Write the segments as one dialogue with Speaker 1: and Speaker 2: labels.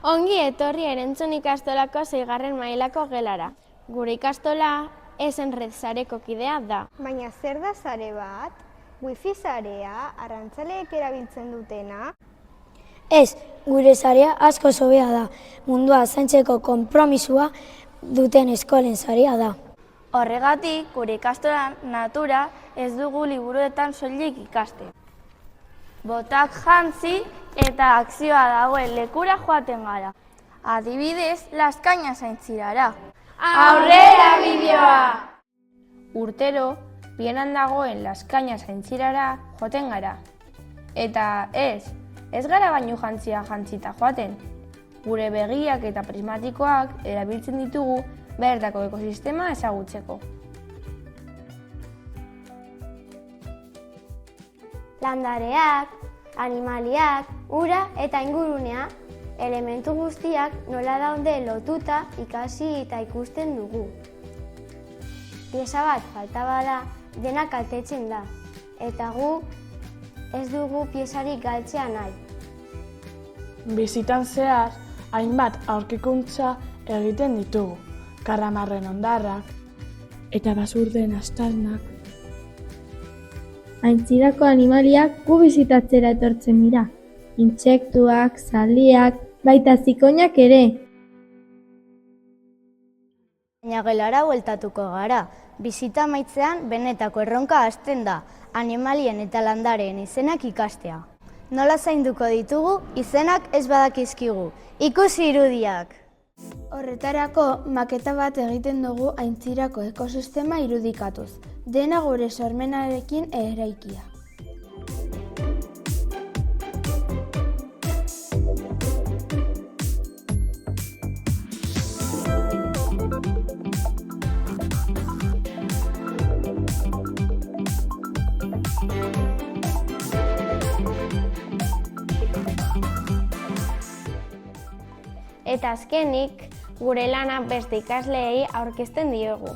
Speaker 1: Ongi etorri Erentzun ikastolako 6. mailako gelara. Gure ikastola Esenred sareko kidea da.
Speaker 2: Baina zer da sare bat? Wifi sarea, arrantzaleek erabiltzen dutena?
Speaker 3: Ez, gure sarea asko hobea da. Mundua zaintzeko konpromisua duten eskolen sarea da.
Speaker 4: Horregatik, gure ikastolan natura ez dugu liburuetan soilik ikaste. Botak jantzi eta akzioa dagoen lekura joaten gara. Adibidez, Laskaina zaintzirara.
Speaker 1: Aurrera bideoa!
Speaker 5: Urtero, Bienan dagoen Laskaina zaintzirara joaten gara. Eta ez gara baino jantzia jantzita joaten. Gure begiak eta prismatikoak erabiltzen ditugu bertako ekosistema ezagutzeko.
Speaker 2: Landareak, animaliak, ura eta ingurunea, elementu guztiak nola daude lotuta ikasi eta ikusten dugu. Pieza bat falta bada, dena kaltetzen da, eta gu ez dugu piezarik galtzea nahi.
Speaker 6: Bizitan zehar, hainbat aurkikuntza egiten ditugu, karramarren hondarrak eta basurden aztarnak.
Speaker 7: Aintzirako animaliak gu bizitatzera etortzen dira. Intsektuak, zaldiak, baita zikoinak ere.
Speaker 4: Baina gelara bueltatuko gara. Bizita amaitzean benetako erronka hasten da, animalien eta landareen izenak ikastea. Nola zainduko ditugu, izenak ez badakizkigu. Ikusi irudiak!
Speaker 7: Horretarako, maketa bat egiten dugu aintzirako ekosistema irudikatuz. Dena gure sormenarekin eraikia.
Speaker 1: Eta azkenik, gure lana beste ikasleei aurkezten diogu.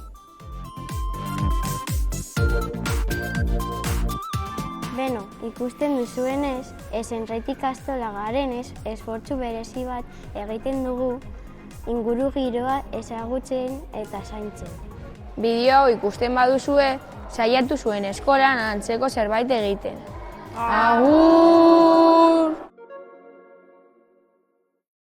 Speaker 1: Beno, ikusten duzuenez, Esenred ikastola garenez, esfortzu berezi bat egiten dugu inguru giroa ezagutzen eta zaintzen.
Speaker 5: Bideo hau ikusten baduzue, saiatu zuen eskolan antzeko zerbait egiten. Agur!